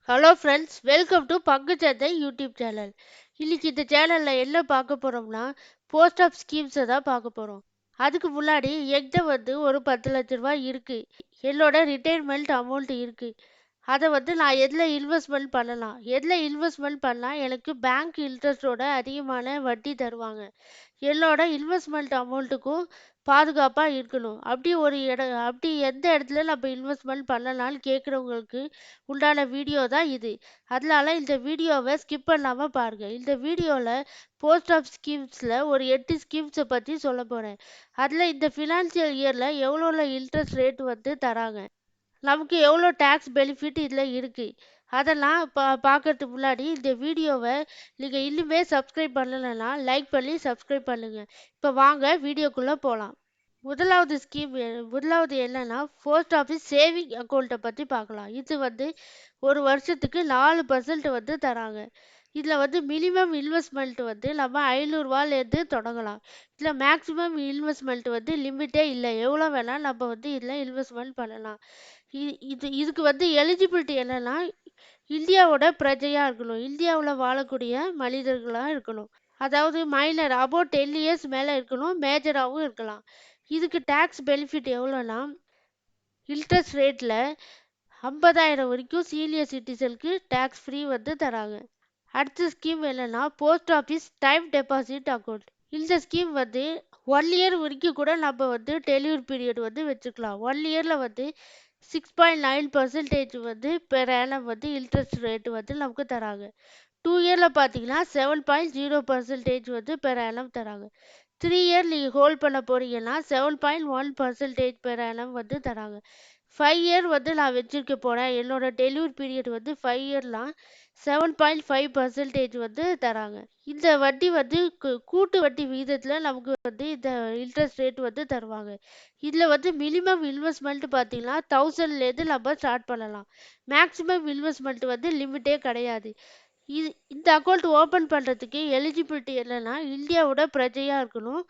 Hello friends, welcome to பங்குச்சந்தை YouTube channel. இன்னைக்கு இந்த சேனலில் என்ன பார்க்க போகிறோம்னா, போஸ்ட் ஆஃப் ஸ்கீம்ஸை தான் பார்க்க போகிறோம். அதுக்கு முன்னாடி என்கிட்ட ஒரு 10 லட்ச ரூபாய் இருக்குது. என்னோட ரிட்டையர்மெண்ட் அமௌண்ட் இருக்குது. அதை நான் எதில் இன்வெஸ்ட்மெண்ட் பண்ணலாம், எதில் இன்வெஸ்ட்மெண்ட் பண்ணால் எனக்கு பேங்க் இன்ட்ரெஸ்ட்டோட அதிகமான வட்டி தருவாங்க, என்னோட இன்வெஸ்ட்மெண்ட் அமௌண்ட்டுக்கும் பாதுகாப்பாக இருக்கணும், அப்படி எந்த இடத்துல நம்ம இன்வெஸ்ட்மெண்ட் பண்ணலாம்னு கேட்குறவங்களுக்கு உண்டான வீடியோ தான் இது. அதனால இந்த வீடியோவை ஸ்கிப் பண்ணாமல் பாருங்கள். இந்த வீடியோவில் போஸ்ட் ஆஃப் ஸ்கீம்ஸில் ஒரு 8 ஸ்கீம்ஸை பற்றி சொல்ல போகிறேன். அதில் இந்த ஃபினான்ஷியல் இயரில் எவ்வளோ இன்ட்ரெஸ்ட் ரேட் தராங்க, நமக்கு எவ்வளோ டேக்ஸ் பெனிஃபிட் இதில் இருக்குது, அதெல்லாம் பார்க்கறதுக்கு முன்னாடி இந்த வீடியோவை நீங்கள் இன்னுமே சப்ஸ்கிரைப் பண்ணலைன்னா லைக் பண்ணி சப்ஸ்கிரைப் பண்ணுங்கள். இப்போ வாங்க வீடியோக்குள்ளே போகலாம். முதலாவது என்னன்னா, போஸ்ட் ஆஃபீஸ் சேவிங் அக்கௌண்ட்டை பற்றி பார்க்கலாம். இது ஒரு வருஷத்துக்கு 4% தராங்க. இதில் மினிமம் இன்வெஸ்ட்மெண்ட் நம்ம 500 ரூபாயிலேருந்து தொடங்கலாம். இதில் மேக்ஸிமம் இன்வெஸ்ட்மெண்ட் லிமிட்டே இல்லை, எவ்வளோ வேணால் நம்ம இதில் இன்வெஸ்ட்மெண்ட் பண்ணலாம். இதுக்கு எலிஜிபிலிட்டி என்னன்னா, இந்தியாவோட பிரஜையாக இருக்கணும், இந்தியாவில் வாழக்கூடிய மனிதர்களாக இருக்கணும், அதாவது மைனர் அபோவ் 10 இயர்ஸ் மேலே இருக்கணும், மேஜராகவும் இருக்கலாம். இதுக்கு டேக்ஸ் பெனிஃபிட் எவ்வளோனா, இன்ட்ரெஸ்ட் ரேட்டில் 50,000 வரைக்கும் சீனியர் சிட்டிசனுக்கு டேக்ஸ் ஃப்ரீ தராங்க. அடுத்த ஸ்கீம் என்னன்னா, post office time deposit account. இந்த ஸ்கீம் 1 இயர் வரைக்கும் கூட நம்ம டெலிவரி பீரியட் வச்சுக்கலாம். 1 இயரில் 6.9% பெர் ஆனம் இன்ட்ரெஸ்ட் ரேட் நமக்கு தராங்க. 2 இயரில் பார்த்தீங்கன்னா 7.0% பெர் ஆனம் தராங்க. 3 இயர் நீங்கள் ஹோல்ட் பண்ண போறீங்கன்னா 7.1% பெர் ஆனம் தராங்க. 5 இயர் நான் வச்சிருக்க போகிறேன், என்னோட டெலிவரி பீரியட் 5 இயர்லாம் 7.5% தராங்க. இந்த வட்டி கூட்டு வட்டி விகிதத்தில் நமக்கு இந்த இன்ட்ரெஸ்ட் ரேட் தருவாங்க. இதில் மினிமம் இன்வெஸ்ட்மெண்ட் பார்த்தீங்கன்னா 1000லேருந்து நம்ம ஸ்டார்ட் பண்ணலாம். மேக்ஸிமம் இன்வெஸ்ட்மெண்ட் லிமிட்டே கிடையாது. இந்த அக்கௌண்ட் ஓப்பன் பண்ணுறதுக்கு எலிஜிபிலிட்டி என்னன்னா, இந்தியாவோட பிரஜையாக இருக்கணும்,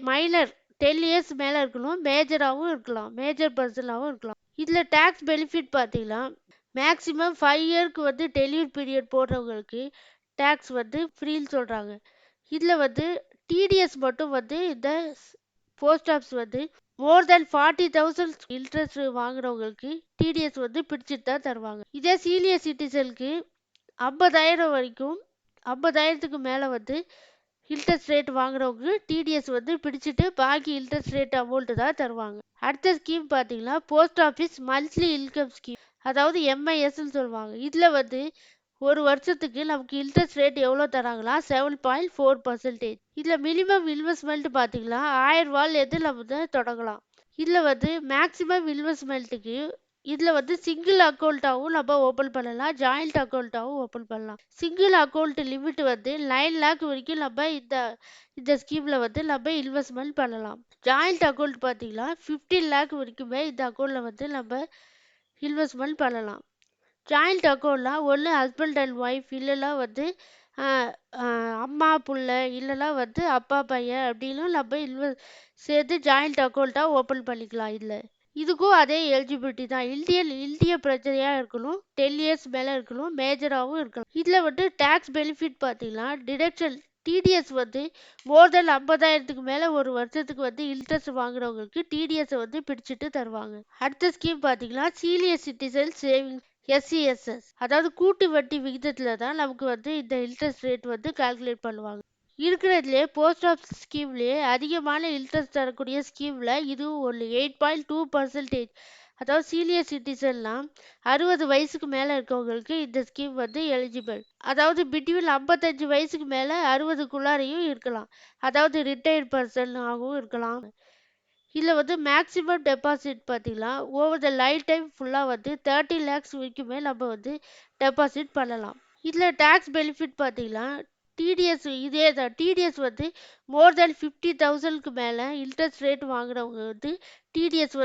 மைனர் 10 இயர்ஸ் மேலே இருக்கணும், மேஜராகவும் இருக்கலாம், மேஜர் பர்சனாகவும் இருக்கலாம். இதில் டேக்ஸ் பெனிஃபிட் பார்த்தீங்கன்னா, மேக்ஸிமம் 5 இயருக்கு டெலிவரி பீரியட் போடுறவங்களுக்கு டேக்ஸ் ஃப்ரீன்னு சொல்கிறாங்க. இதில் டிடிஎஸ் மட்டும் இந்த போஸ்ட் ஆஃபீஸ் மோர் தென் 40,000 இன்ட்ரெஸ்ட் வாங்குறவங்களுக்கு டிடிஎஸ் பிடிச்சிட்டு தான் தருவாங்க. இதே சீனியர் சிட்டிசனுக்கு 50,000 வரைக்கும், 50,000க்கு மேலே இன்ட்ரெஸ்ட் ரேட் வாங்குறவங்க டிடிஎஸ் பிடிச்சிட்டு பாக்கி இன்ட்ரெஸ்ட் ரேட் அமௌண்ட் தான் தருவாங்க. அடுத்த ஸ்கீம் பார்த்தீங்கன்னா, post office monthly income scheme, அதாவது எம்ஐஎஸ்ன்னு சொல்லுவாங்க. இதில் ஒரு வருஷத்துக்கு நமக்கு இன்ட்ரெஸ்ட் ரேட் எவ்வளோ தராங்களா, 7.4%. இதில் மினிமம் இன்வெஸ்ட்மெண்ட் பார்த்தீங்கன்னா 1000 ரூபாயிலேருந்து நம்ம தொடங்கலாம். இதில் மேக்ஸிமம் இன்வெஸ்ட்மெண்ட்டுக்கு இதில் சிங்கிள் அக்கௌண்ட்டாகவும் நம்ம ஓப்பன் பண்ணலாம், ஜாயிண்ட் அக்கௌண்ட்டாகவும் ஓப்பன் பண்ணலாம். சிங்கிள் அக்கௌண்ட் லிமிட் 9 லேக் வரைக்கும் நம்ம இந்த ஸ்கீமில் நம்ம இன்வெஸ்ட்மெண்ட் பண்ணலாம். ஜாயிண்ட் அக்கௌண்ட் பார்த்தீங்கன்னா 15 லேக் வரைக்குமே இந்த அக்கௌண்ட்டில் நம்ம இன்வெஸ்ட்மெண்ட் பண்ணலாம். ஜாயிண்ட் அக்கௌண்ட்னா ஒன்று ஹஸ்பண்ட் அண்ட் ஒய்ஃப், இல்லைன்னா அம்மா புள்ள, இல்லைன்னா அப்பா பையன் அப்படின்னு நம்ம சேர்த்து ஜாயிண்ட் அக்கௌண்ட்டாக ஓப்பன் பண்ணிக்கலாம். இதுக்கும் அதே எலிஜிபிலிட்டி தான். இந்திய பிரஜையாக இருக்கணும், 10 இயர்ஸ் மேலே இருக்கணும், மேஜராகவும் இருக்கலாம். இதில் டேக்ஸ் பெனிஃபிட் பார்த்தீங்கன்னா, டிடக்ஷன் டிடிஎஸ் மோர் தென் 50,000க்கு மேலே ஒரு வருஷத்துக்கு இன்ட்ரெஸ்ட் வாங்குறவங்களுக்கு டிடிஎஸ் பிடிச்சிட்டு தருவாங்க. அடுத்த ஸ்கீம் பார்த்தீங்கன்னா, சீனியர் சிட்டிசன் சேவிங் எஸ்சிஎஸ்எஸ், அதாவது கூட்டு வட்டி விகிதத்தில் தான் நமக்கு இந்த இன்ட்ரெஸ்ட் ரேட் கால்குலேட் பண்ணுவாங்க. இருக்கிறதுலே போஸ்ட் ஆஃபீஸ் ஸ்கீம்லேயே அதிகமான இன்ட்ரெஸ்ட் தரக்கூடிய ஸ்கீமில் இதுவும் ஒன்று. 8.2%. அதாவது சீனியர் சிட்டிசன்லாம் 60 வயசுக்கு மேலே இருக்கவங்களுக்கு இந்த ஸ்கீம் எலிஜிபிள். அதாவது பிட்வீன் 55 வயசுக்கு மேலே 60க்குள்ளாரையும் இருக்கலாம், அதாவது ரிட்டையர்ட் பர்சன் ஆகவும் இருக்கலாம். இதில் மேக்ஸிமம் டெபாசிட் பார்த்தீங்கன்னா ஓவர் த லைஃப் டைம் ஃபுல்லாக 30 லேக்ஸ் வரைக்குமே நம்ம டெபாசிட் பண்ணலாம். இதில் டேக்ஸ் பெனிஃபிட் பார்த்தீங்கன்னா, டிடிஎஸ் இதே தான். டிடிஎஸ் மோர் தென் 50,000க்கு மேலே இன்ட்ரெஸ்ட் ரேட் வாங்குறவங்க டிடிஎஸ்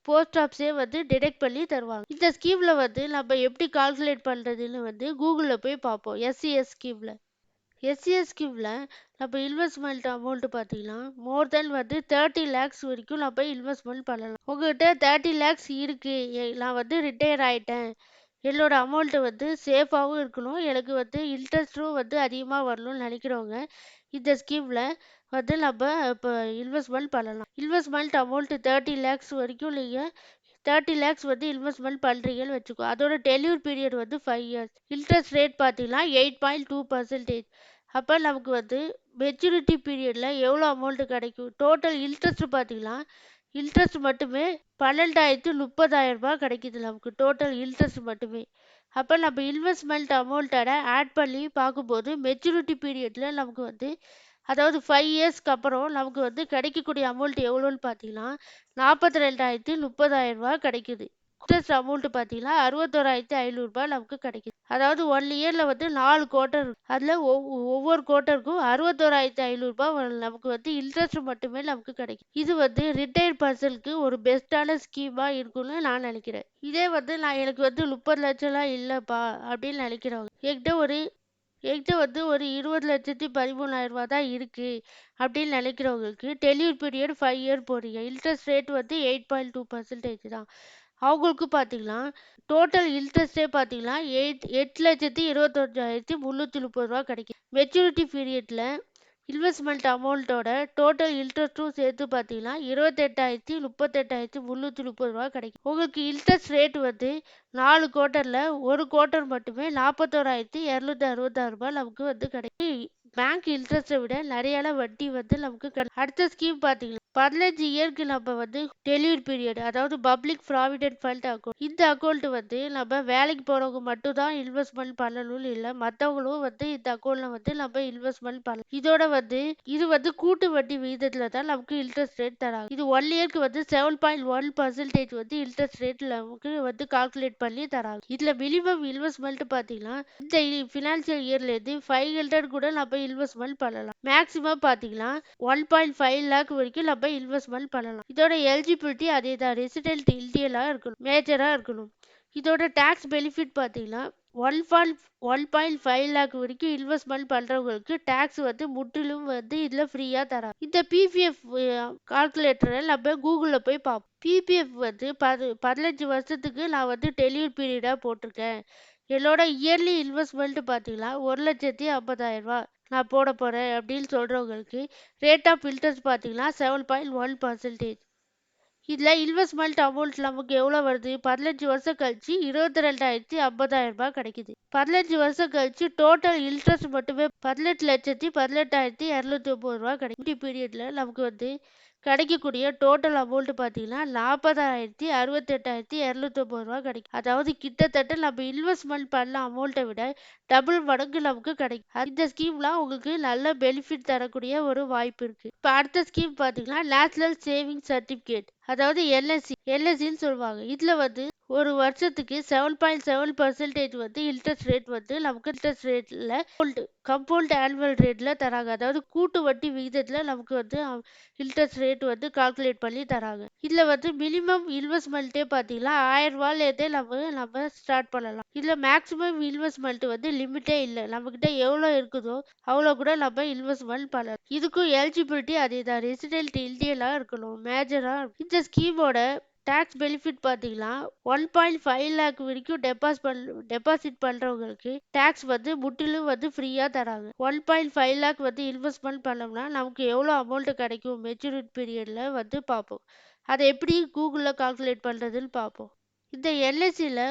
போஸ்ட் ஆஃபீஸே டிடெக்ட் பண்ணி தருவாங்க. இந்த ஸ்கீமில் நம்ம எப்படி கால்குலேட் பண்ணுறதுன்னு கூகுளில் போய் பார்ப்போம். எஸ்சிஎஸ் ஸ்கீமில் நம்ம இன்வெஸ்ட்மெண்ட் அமௌண்ட் பார்த்தீங்கன்னா மோர் தென் 30 லேக்ஸ் வரைக்கும் நம்ம இன்வெஸ்ட்மெண்ட் பண்ணலாம். உங்கள்கிட்ட 30 லேக்ஸ் இருக்குது, நான் ரிட்டையர் ஆகிட்டேன், என்னோட அமௌண்ட் வந்து சேஃபாவும் இருக்கணும். எனக்கு வந்து இன்ட்ரெஸ்ட்டும் வந்து அதிகமா வரணும்னு நினைக்கிறவங்க, இந்த ஸ்கீம்ல வந்து நம்ம இப்ப இன்வெஸ்ட்மென்ட் பண்ணலாம். இன்வெஸ்ட்மென்ட் அமௌண்ட் 30 லேக்ஸ் வரைக்கும் நீங்க 30 லேக்ஸ் வந்து இன்வெஸ்ட்மென்ட் பண்றீங்கன்னு வச்சுக்கோ. அதோட டெலிவரி பீரியட் வந்து 5 இயர்ஸ். இன்ட்ரெஸ்ட் ரேட் பார்த்தீங்கன்னா 8.2%. அப்ப நமக்கு வந்து மெச்சூரிட்டி பீரியட்ல எவ்வளோ அமௌண்ட் கிடைக்கும்? டோட்டல் இன்ட்ரெஸ்ட் பார்த்தீங்கன்னா, இன்ட்ரெஸ்ட் மட்டுமே 12,30,000 கிடைக்குது நமக்கு. டோட்டல் இன்ட்ரெஸ்ட் மட்டுமே. அப்ப நம்ம இன்வெஸ்ட்மென்ட் அமௌண்ட்டோட ஆட் பண்ணி பார்க்கும்போது மெச்சூரிட்டி பீரியட்ல நமக்கு வந்து அதாவது 5 இயர்ஸ்க்கு அப்புறம் நமக்கு வந்து கிடைக்கக்கூடிய அமௌண்ட் எவ்வளோன்னு பார்த்தீங்கன்னா, 42,30,000 கிடைக்குது. இன்ட்ரெஸ்ட் அமௌண்ட் பார்த்தீங்கன்னா, 61,500 நமக்கு கிடைக்குது. அதாவது 1 இயர்ல வந்து 4 குவார்ட்டர் இருக்கு. அதுல ஒவ்வொரு குவார்ட்டருக்கும் 61,500 நமக்கு வந்து இன்ட்ரெஸ்ட் மட்டுமே நமக்கு கிடைக்கும். இது வந்து ரிட்டையர்ட் பர்சனுக்கு ஒரு பெஸ்ட்டான ஸ்கீமா இருக்கும்னு நான் நினைக்கிறேன். இதே வந்து எனக்கு வந்து 30 லட்சம்லாம் இல்லப்பா அப்படின்னு நினைக்கிறவங்க, என்கிட்ட வந்து ஒரு 20,13,000 தான் இருக்கு அப்படின்னு நினைக்கிறவங்களுக்கு டெலிவரி பீரியட் 5 இயர் போடுறீங்க. இன்ட்ரெஸ்ட் ரேட் வந்து 8.2% தான். அவங்களுக்கு பார்த்தீங்கன்னா டோட்டல் இன்ட்ரெஸ்டே பார்த்தீங்கன்னா 8,21,330 கிடைக்கும். மெச்சூரிட்டி பீரியட்ல இன்வெஸ்ட்மெண்ட் அமௌண்ட்டோட டோட்டல் இன்ட்ரெஸ்ட்டும் சேர்த்து பார்த்தீங்கன்னா 28,38,330 கிடைக்கும். உங்களுக்கு இன்ட்ரெஸ்ட் ரேட் வந்து 4 குவார்ட்டர்ல ஒரு குவார்ட்டர் மட்டுமே 41,266 நமக்கு வந்து கிடைக்கும். பேங்க் இன்ட்ரெஸ்ட்டை விட நிறைய வட்டி வந்து நமக்கு அடுத்த ஸ்கீம் பார்த்தீங்கன்னா 15 இயருக்கு நம்ம வந்து டெலிவரி பீரியட் அதாவது பப்ளிக் ப்ராவிடென்ட் ஃபண்ட் அக்கௌண்ட். இந்த அக்கௌண்ட் வந்து நம்ம வேலைக்கு போறவங்க மட்டும் தான் இன்வெஸ்ட்மெண்ட் பண்ணணும்னு இல்லை, மற்றவங்களும் வந்து இந்த அக்கௌண்ட்ல வந்து நம்ம இன்வெஸ்ட்மெண்ட் பண்ணலாம். இது வந்து கூட்டு வட்டி விகிதத்துல தான் நமக்கு இன்ட்ரெஸ்ட் ரேட் தராங்க. இது 1 இயர்க்கு வந்து 7.1% வந்து இன்ட்ரெஸ்ட் ரேட் நமக்கு வந்து கால்குலேட் பண்ணி தராங்க. இதுல மினிமம் இன்வெஸ்ட்மெண்ட் பார்த்தீங்கன்னா இந்த ஃபினான்ஷியல் இயர்ல இருந்து 500 கூட நம்ம இன்வெஸ்ட்மெண்ட் பண்ணலாம். மேக்ஸிமம் பார்த்தீங்கன்னா 1.5 லேக் வரைக்கும் நம்ம இன்வெஸ்ட்மெண்ட் பண்ணலாம். இதோட எலிஜிபிலிட்டி அதே தான், ரெசிடென்ட் இந்தியலா இருக்கணும், மேஜரா இருக்கணும். இதோட டாக்ஸ் பெனிஃபிட் பார்த்தீங்கன்னா 1.5 லேக் வரைக்கும் இன்வெஸ்ட்மெண்ட் பண்றவங்களுக்கு டாக்ஸ் வந்து முற்றிலும் வந்து இதுல ஃப்ரீயா தராங்க. இந்த பிபிஎஃப் கால்குலேட்டரை நம்ம கூகுள்ல போய் பார்ப்போம். பிபிஎஃப் வந்து 15 வருஷத்துக்கு நான் வந்து டெலிவரி பீரியடா போட்டிருக்கேன். என்னோட இயர்லி இன்வெஸ்ட்மெண்ட் பார்த்தீங்கன்னா 1,50,000 நான் போட போறேன் அப்படின்னு சொல்றவங்களுக்கு ரேட் ஆஃப் இன்ட்ரெஸ்ட் பார்த்தீங்கன்னா 7.1%. இதில் இன்வெஸ்ட்மெண்ட் அமௌண்ட் நமக்கு எவ்வளோ வருது? 15 வருஷம் கழிச்சு 22,50,000 கிடைக்குது. 15 வருஷம் கழிச்சு டோட்டல் இன்ட்ரெஸ்ட் மட்டுமே 18,18,290 கிடைக்கும். பீரியட்ல நமக்கு வந்து கிடைக்கக்கூடிய டோட்டல் அமௌண்ட் பார்த்தீங்கன்னா 40,68,290 கிடைக்கும். அதாவது கிட்டத்தட்ட நம்ம இன்வெஸ்ட்மெண்ட் பண்ண அமௌண்ட்டை விட டபுள் மடங்கு நமக்கு கிடைக்கும். இந்த ஸ்கீம்லாம் உங்களுக்கு நல்ல பெனிஃபிட் தரக்கூடிய ஒரு வாய்ப்பு இருக்கு. இப்போ அடுத்த ஸ்கீம் பார்த்தீங்கன்னா நேஷனல் சேவிங் சர்டிஃபிகேட், அதாவது எல்எஸ்சின்னு சொல்லுவாங்க. இதுல வந்து ஒரு வருஷத்துக்கு 7.7% வந்து இன்ட்ரெஸ்ட் ரேட் வந்து நமக்கு இன்ட்ரெஸ்ட் ரேட்ல கம்பவுண்ட் ஆனுவல் ரேட்ல தராங்க. அதாவது கூட்டு வட்டி விகிதத்துல நமக்கு வந்து இன்ட்ரெஸ்ட் ரேட் வந்து கால்குலேட் பண்ணி தராங்க. இதுல வந்து மினிமம் இன்வெஸ்ட்மெண்ட்டே பார்த்தீங்கன்னா 1000 நம்ம ஸ்டார்ட் பண்ணலாம். இதுல மேக்ஸிமம் இன்வெஸ்ட்மெண்ட் வந்து லிமிட்டே இல்லை, நம்ம கிட்ட எவ்வளோ இருக்குதோ அவ்வளோ கூட நம்ம இன்வெஸ்ட்மெண்ட் பண்ணலாம். இதுக்கும் எலிஜிபிலிட்டி அதே தான், ரெசிடென்ட் இந்தியலா இருக்கணும், மேஜரா. இந்த ஸ்கீமோட டாக்ஸ் பெனிஃபிட் பார்த்தீங்கன்னா 1.5 லேக் வரைக்கும் டெபாசிட் பண்ணுறவங்களுக்கு டாக்ஸ் வந்து முற்றிலும் வந்து ஃப்ரீயாக தராங்க. 1.5 லேக் வந்து இன்வெஸ்ட்மெண்ட் பண்ணோம்னா நமக்கு எவ்வளோ அமௌண்ட் கிடைக்கும் மெச்சூரிட்டி பீரியடில் வந்து பார்ப்போம். அதை எப்படி கூகுளில் கால்குலேட் பண்ணுறதுன்னு பார்ப்போம். இந்த எல்ஐசியில்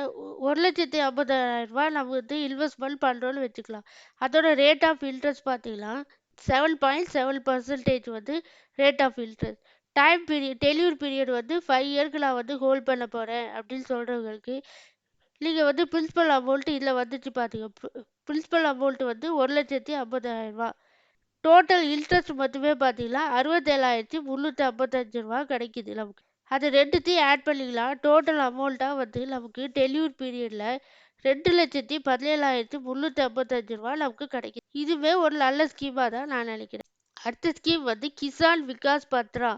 1,50,000 நம்ம வந்து இன்வெஸ்ட்மெண்ட் பண்ணுறோன்னு வச்சுக்கலாம். அதோட ரேட் ஆஃப் இன்ட்ரெஸ்ட் பார்த்தீங்கன்னா 7.7% வந்து rate of interest. Time period delivery period வந்து 5 இயர்க்கு நான் வந்து ஹோல்ட் பண்ண போகிறேன் அப்படின்னு சொல்கிறவங்களுக்கு நீங்கள் வந்து பிரின்சிபல் அமௌண்ட் இதில் வந்துச்சு பார்த்தீங்க. பிரின்சிபல் அமௌண்ட் வந்து 1,50,000. டோட்டல் இன்ட்ரெஸ்ட் மட்டுமே பார்த்தீங்கன்னா 67,355 கிடைக்குது நமக்கு. அது ரெண்டுத்தையும் ஆட் பண்ணிக்கலாம். டோட்டல் அமௌண்ட்டாக வந்து நமக்கு டெலிவரி பீரியடில் 2,17,355 நமக்கு கிடைக்குது. இதுவே ஒரு நல்ல ஸ்கீமாக தான் நான் நினைக்கிறேன். அடுத்த ஸ்கீம் வந்து கிசான் விகாஸ் பத்ரா,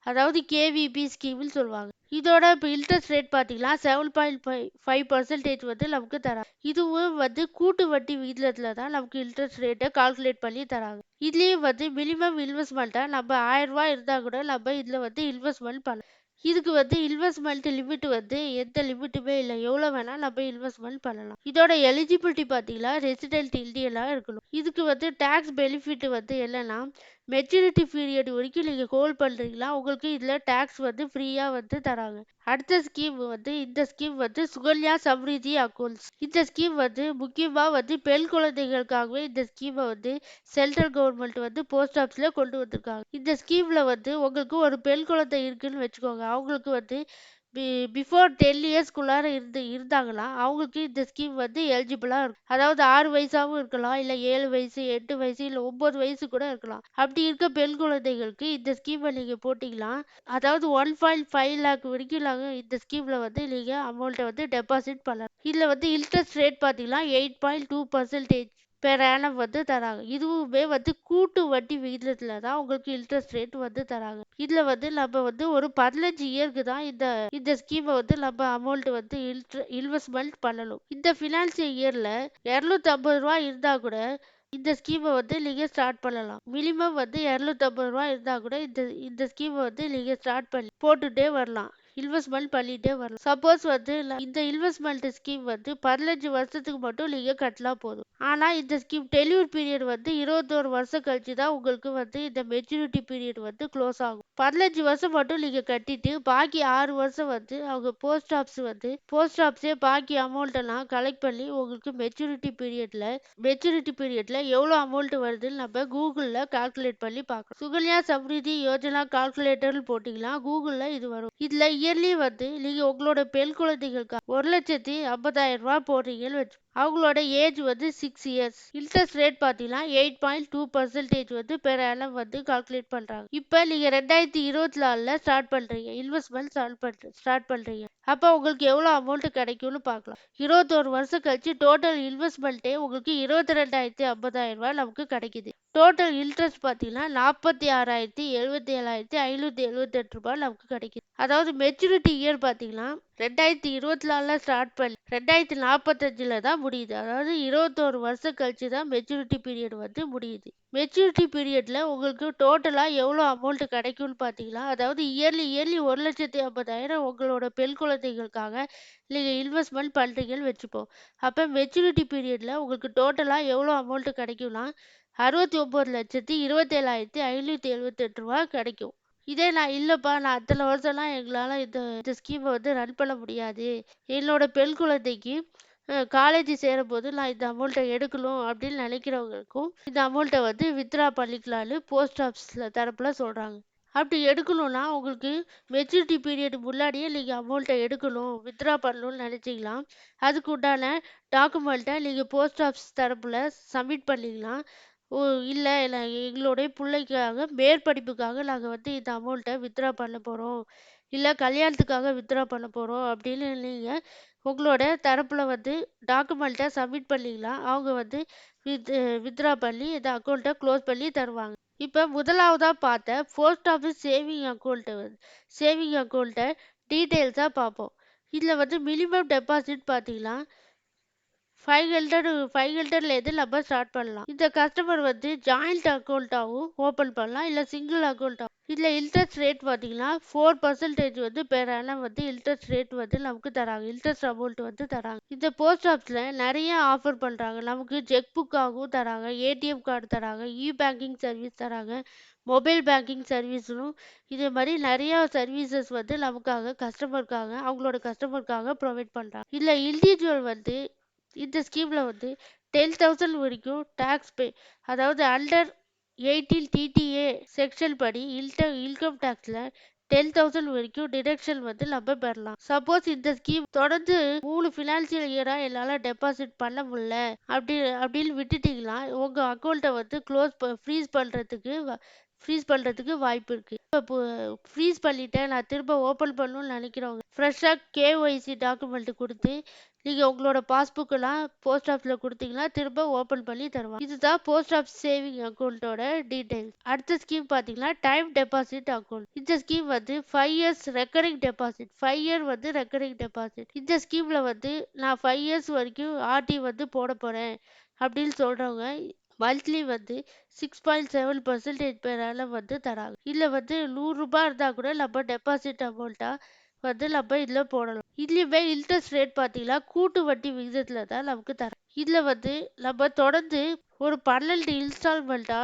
அதாவது கேவிபி ஸ்கீம்னு சொல்லுவாங்க. இதோட இப்போ இன்ட்ரெஸ்ட் ரேட் பார்த்தீங்கன்னா 7.5% வந்து நமக்கு தராங்க. இதுவும் வந்து கூட்டு வட்டி விகிதத்துல தான் நமக்கு இன்ட்ரெஸ்ட் ரேட்டை கால்குலேட் பண்ணி தராங்க. இதுலேயும் வந்து மினிமம் இன்வெஸ்ட்மெண்ட்டாக நம்ம 1000 இருந்தால் கூட நம்ம இதில் வந்து இன்வெஸ்ட்மெண்ட் பண்ணலாம். இதுக்கு வந்து இன்வெஸ்ட்மெண்ட் லிமிட் வந்து எந்த லிமிட்டுமே இல்லை. எவ்வளோ வேணா நம்ம இன்வெஸ்ட்மெண்ட் பண்ணலாம். இதோட எலிஜிபிலிட்டி பார்த்தீங்கன்னா ரெசிடென்ட் இந்தியனா இருக்கணும். இதுக்கு வந்து டாக்ஸ் பெனிஃபிட் வந்து என்னன்னா மெச்சூரிட்டி பீரியட் வரைக்கும் நீங்கள் ஹோல்ட் பண்ணுறீங்களா உங்களுக்கு இதில் டாக்ஸ் வந்து ஃப்ரீயாக வந்து தராங்க. அடுத்த ஸ்கீம் வந்து இந்த ஸ்கீம் வந்து சுகன்யா சம்ரிதி அக்கௌண்ட்ஸ். இந்த ஸ்கீம் வந்து முக்கியமாக வந்து பெண் குழந்தைகளுக்காகவே இந்த ஸ்கீமை வந்து சென்ட்ரல் கவர்மெண்ட் வந்து போஸ்ட் ஆஃபீஸில் கொண்டு வந்திருக்காங்க. இந்த ஸ்கீமில் வந்து உங்களுக்கு ஒரு பெண் குழந்தை இருக்குன்னு வச்சுக்கோங்க. அவங்களுக்கு வந்து பிஃபோர் 10 இயர்ஸ்க்குள்ளார இருந்தாங்கன்னா அவங்களுக்கு இந்த ஸ்கீம் வந்து எலிஜிபிளாக இருக்கும். அதாவது 6 வயசாகவும் இருக்கலாம், இல்லை 7 வயசு, 8 வயசு, இல்லை 9 வயசு கூட இருக்கலாம். அப்படி இருக்க பெண் குழந்தைகளுக்கு இந்த ஸ்கீமை நீங்கள் போட்டிங்கன்னா அதாவது 1.5 லேக் வரைக்கும் நாங்கள் இந்த ஸ்கீமில் வந்து நீங்கள் அமௌண்ட்டை வந்து டெபாசிட் பண்ணலாம். இதில் வந்து இன்ட்ரெஸ்ட் ரேட் பார்த்தீங்கன்னா 8.2% பெர் ஆனம் வந்து தராங்க. இதுவுமே வந்து கூட்டு வட்டி விகிதத்தில் தான் உங்களுக்கு இன்ட்ரெஸ்ட் ரேட் வந்து தராங்க. இதில் வந்து நம்ம வந்து ஒரு 15 இயருக்கு தான் இந்த ஸ்கீமை வந்து நம்ம அமௌண்ட் வந்து இன்வெஸ்ட்மெண்ட் பண்ணணும். இந்த ஃபினான்சியல் இயரில் 250 ரூபா இருந்தால் கூட இந்த ஸ்கீமை வந்து நீங்கள் ஸ்டார்ட் பண்ணலாம். மினிமம் வந்து 250 ரூபா இருந்தால் கூட இந்த ஸ்கீமை வந்து நீங்கள் ஸ்டார்ட் பண்ணி போட்டுகிட்டே வரலாம். இன்வெஸ்ட்மெண்ட் பண்ணிகிட்டே வரலாம். சப்போஸ் வந்து இந்த இன்வெஸ்ட்மெண்ட் ஸ்கீம் வந்து 15 வருஷத்துக்கு மட்டும் நீங்கள் கட்டலாம் போதும். ஆனால் இந்த ஸ்கீம் டெலிவரி பீரியட் வந்து 21 வருஷம் கழிச்சு தான் உங்களுக்கு வந்து இந்த மெச்சூரிட்டி பீரியட் வந்து க்ளோஸ் ஆகும். 15 வருஷம் மட்டும் நீங்கள் கட்டிட்டு பாக்கி 6 வருஷம் வந்து அவங்க போஸ்ட் ஆஃபீஸே பாக்கி அமௌண்ட் எல்லாம் கலெக்ட் பண்ணி உங்களுக்கு மெச்சூரிட்டி பீரியட்ல எவ்வளோ அமௌண்ட் வருதுன்னு நம்ம கூகுளில் கால்குலேட் பண்ணி பார்க்கலாம். சுகன்யா சம்ரிதி யோஜனா கால்குலேட்டர்னு போட்டிங்கன்னா கூகுளில் இது வரும். இதில் இயர்லி வந்து நீங்கள் உங்களோட பெண் குழந்தைகளுக்கு 1,50,000 ரூபா போடுறீங்கன்னு வச்சு அவங்களோட ஏஜ் வந்து 6 இயர்ஸ். இன்ட்ரெஸ்ட் ரேட் பார்த்தீங்கன்னா 8.2% வந்து பெர் ஆனம் வந்து கால்குலேட் பண்ணுறாங்க. இப்போ நீங்கள் 2024 ஸ்டார்ட் பண்ணுறீங்க, இன்வெஸ்ட்மெண்ட் ஸ்டார்ட் பண்ணுறீங்க. அப்போ உங்களுக்கு எவ்வளோ அமௌண்ட் கிடைக்கும்னு பார்க்கலாம். 21 வருஷம் கழிச்சு டோட்டல் இன்வெஸ்ட்மெண்ட்டே உங்களுக்கு 22,50,000 ரூபா நமக்கு கிடைக்குது. டோட்டல் இன்ட்ரெஸ்ட் பார்த்தீங்கன்னா 46,77,578 ரூபாய் நமக்கு கிடைக்குது. அதாவது மெச்சூரிட்டி இயர் பார்த்தீங்கன்னா 2024 ஸ்டார்ட் பண்ணி 2045 தான் முடியுது. அதாவது 21 வருஷம் கழிச்சு தான் மெச்சூரிட்டி பீரியட் வந்து முடியுது. மெச்சூரிட்டி பீரியட்ல உங்களுக்கு டோட்டலாக எவ்வளோ அமௌண்ட் கிடைக்கும்னு பார்த்தீங்கன்னா அதாவது இயர்லி 1,50,000 உங்களோட பெண் குழந்தைகளுக்காக நீங்கள் இன்வெஸ்ட்மெண்ட் பண்ணுறீங்கன்னு வச்சுப்போம். அப்போ மெச்சூரிட்டி பீரியட்ல உங்களுக்கு டோட்டலாக எவ்வளோ அமௌண்ட் கிடைக்கும்னா 69,27,578 ரூபா கிடைக்கும். இதே நான் இல்லைப்பா நான் அத்தனை வருஷம்லாம் எங்களால் இந்த ஸ்கீமை வந்து ரன் பண்ண முடியாது, என்னோட பெண் குழந்தைக்கு காலேஜ் சேரும்போது நான் இந்த அமௌண்ட்டை எடுக்கணும் அப்படின்னு நினைக்கிறவங்களுக்கும் இந்த அமௌண்ட்டை வந்து வித்ட்ரா பண்ணிக்கலான்னு போஸ்ட் ஆஃபீஸில் தரப்பில் சொல்கிறாங்க. அப்படி எடுக்கணும்னா உங்களுக்கு மெச்சூரிட்டி பீரியட் முன்னாடியே நீங்கள் அமௌண்ட்டை எடுக்கணும், வித்ட்ரா பண்ணணும்னு நினச்சிங்களா அதுக்கு உண்டான டாக்குமெண்ட்டை நீங்கள் போஸ்ட் ஆஃபீஸ் தரப்பில் சப்மிட் பண்ணிக்கலாம். ஓ இல்லை எங்களுடைய பிள்ளைக்காக மேற்படிப்புக்காக நாங்கள் வந்து இந்த அமௌண்ட்டை வித்ட்ரா பண்ண போகிறோம், இல்லை கல்யாணத்துக்காக வித்ட்ரா பண்ண போகிறோம் அப்படின்னு நீங்கள் உங்களோட தரப்பில் வந்து டாக்குமெண்ட்டை சப்மிட் பண்ணிக்கலாம். அவங்க வந்து வித்ட்ரா பண்ணி இந்த அக்கௌண்ட்டை க்ளோஸ் பண்ணி தருவாங்க. இப்போ முதலாவதாக பார்த்த போஸ்ட் ஆஃபீஸ் சேவிங் அக்கௌண்ட்டை டீட்டெயில்ஸாக பார்ப்போம். இதில் வந்து மினிமம் டெபாசிட் பார்த்தீங்கன்னா 500 நம்ம ஸ்டார்ட் பண்ணலாம். இந்த கஸ்டமர் வந்து ஜாயிண்ட் அக்கௌண்ட்டாகவும் ஓப்பன் பண்ணலாம், இல்லை சிங்கிள் அக்கௌண்ட்டாகவும். இதில் இன்ட்ரெஸ்ட் ரேட் பார்த்தீங்கன்னா 4% வந்து பெர் ஆனம் வந்து இன்ட்ரெஸ்ட் ரேட் வந்து நமக்கு தராங்க, இன்ட்ரெஸ்ட் அமௌண்ட் வந்து தராங்க. இந்த போஸ்ட் ஆஃபீஸில் நிறைய ஆஃபர் பண்ணுறாங்க. நமக்கு செக் புக்காகவும் தராங்க, ஏடிஎம் கார்டு தராங்க, பேங்கிங் சர்வீஸ் தராங்க, மொபைல் பேங்கிங் சர்வீஸும் இதே மாதிரி நிறையா சர்வீசஸ் வந்து அவங்களோட கஸ்டமருக்காக ப்ரொவைட் பண்ணுறாங்க. இதில் இண்டிவிஜுவல் வந்து இந்த ஸ்கீமில் வந்து 10,000 வரைக்கும் டேக்ஸ் அதாவது அண்டர் 18 டிடிஏ செக்ஷன் படி இன்கம் டேக்ஸில் 10,000 வரைக்கும் டிடக்ஷன் வந்து நம்ம பெறலாம். சப்போஸ் இந்த ஸ்கீம் தொடர்ந்து 3 ஃபினான்சியல் இயராக என்னால் டெபாசிட் பண்ண முடியல அப்படின்னு விட்டுட்டிங்கன்னா உங்கள் அக்கௌண்ட்டை வந்து ஃப்ரீஸ் பண்ணுறதுக்கு வாய்ப்பு இருக்குது. இப்போ ஃப்ரீஸ் பண்ணிவிட்டேன் நான் திரும்ப ஓப்பன் பண்ணணும்னு நினைக்கிறவங்க ஃப்ரெஷ்ஷாக கேஒய்சி டாக்குமெண்ட் கொடுத்து நீங்கள் உங்களோட பாஸ்புக்கெல்லாம் போஸ்ட் ஆஃபீஸில் கொடுத்தீங்கன்னா திரும்ப ஓப்பன் பண்ணி தருவாங்க. இதுதான் போஸ்ட் ஆஃபீஸ் சேவிங் அக்கௌண்ட்டோட டீட்டெயில்ஸ். அடுத்த ஸ்கீம் பார்த்தீங்கன்னா டைம் டெபாசிட் அக்கௌண்ட். இந்த ஸ்கீம் வந்து 5 இயர்ஸ் ரெக்கரிங் டெபாசிட். 5 இயர் வந்து ரெக்கரிங் டெபாசிட். இந்த ஸ்கீமில் வந்து நான் 5 இயர்ஸ் வரைக்கும் ஆர்டி வந்து போட போகிறேன் அப்படின்னு சொல்கிறவங்க மந்த்லி வந்து 6.7% பெர் ஆனம் வந்து தராங்க. இதுல வந்து ரூ. 100 இருந்தா கூட நம்ம டெபாசிட் அமௌண்ட்டா வந்து நம்ம இதுல போடலாம். இதுலயுமே இன்ட்ரெஸ்ட் ரேட் பார்த்தீங்கன்னா கூட்டு வட்டி விகிதத்துல தான் நமக்கு தராங்க. இதுல வந்து நம்ம தொடர்ந்து ஒரு 12 இன்ஸ்டால்மெண்ட்டா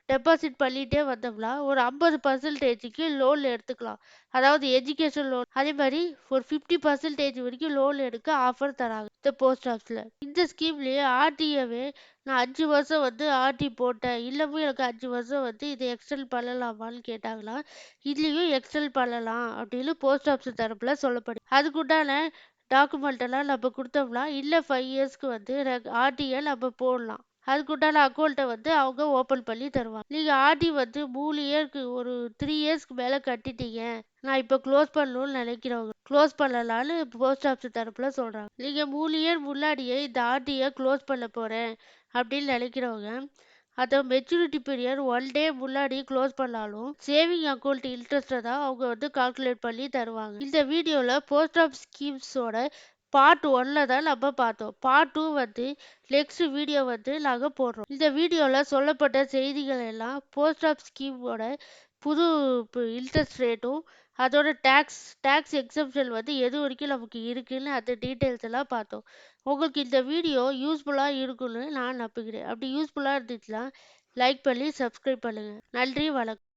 டெபாசிட் பண்ணிட்டே வந்தோம்னா ஒரு 50%க்கு லோன் எடுத்துக்கலாம். அதாவது எஜுகேஷன் லோன். அதே மாதிரி ஒரு 50% வரைக்கும் லோன் எடுக்க ஆஃபர் தராங்க இந்த போஸ்ட் ஆஃபீஸ்ல. இந்த ஸ்கீம்லயே ஆர்டிஏவே நான் 5 வருஷம் வந்து ஆர்டி போட்டேன். இல்லவும் எனக்கு 5 வருஷம் வந்து இதை எக்ஸ்டெண்ட் பண்ணலாமான்னு கேட்டாங்கன்னா, இதுலயும் எக்ஸ்டெண்ட் பண்ணலாம் அப்படின்னு போஸ்ட் ஆஃபீஸ் தரப்புல சொல்லப்படுது. அதுக்குண்டான டாக்குமெண்ட் எல்லாம் நம்ம கொடுத்தோம்னா இன்னும் 5 இயர்ஸ்க்கு வந்து ஆர்டியை நம்ம போடலாம். அதுக்குண்டான அக்கௌண்ட்டை வந்து அவங்க ஓப்பன் பண்ணி தருவாங்க. நீங்கள் ஆர்டி வந்து 3 இயர்க்கு ஒரு 3 இயர்ஸ்க்கு மேலே கட்டிட்டீங்க, நான் இப்போ க்ளோஸ் பண்ணணும்னு நினைக்கிறவங்க க்ளோஸ் பண்ணலான்னு போஸ்ட் ஆஃபீஸ் தரப்புல சொல்கிறாங்க. நீங்கள் 3 இயர் முன்னாடியே இந்த ஆர்டியை க்ளோஸ் பண்ண போகிறேன் அப்படின்னு நினைக்கிறவங்க அதை மெச்சூரிட்டி பீரியட் 1 டே முன்னாடி க்ளோஸ் பண்ணாலும் சேவிங் அக்கௌண்ட் இன்ட்ரெஸ்ட்டை தான் அவங்க வந்து கால்குலேட் பண்ணி தருவாங்க. இந்த வீடியோவில் போஸ்ட் ஆஃபீஸ் ஸ்கீம்ஸோட பார்ட் 1ல தான் நம்ம பார்த்தோம். பார்ட் 2 வந்து நெக்ஸ்ட் வீடியோ வந்து நாங்கள் போடுறோம். இந்த வீடியோவில் சொல்லப்பட்ட செய்திகள் எல்லாம் போஸ்ட் ஆஃபீஸ் ஸ்கீமோட புது இன்ட்ரெஸ்ட் ரேட்டும் அதோட டேக்ஸ் எக்ஸம்ஷன் வந்து எது வரைக்கும் நமக்கு இருக்குன்னு அந்த டீட்டெயில்ஸ் எல்லாம் பார்த்தோம். உங்களுக்கு இந்த வீடியோ யூஸ்ஃபுல்லாக இருக்குன்னு நான் நம்புகிறேன். அப்படி யூஸ்ஃபுல்லாக இருந்துச்சுன்னா லைக் பண்ணி சப்ஸ்கிரைப் பண்ணுங்கள். நன்றி, வணக்கம்.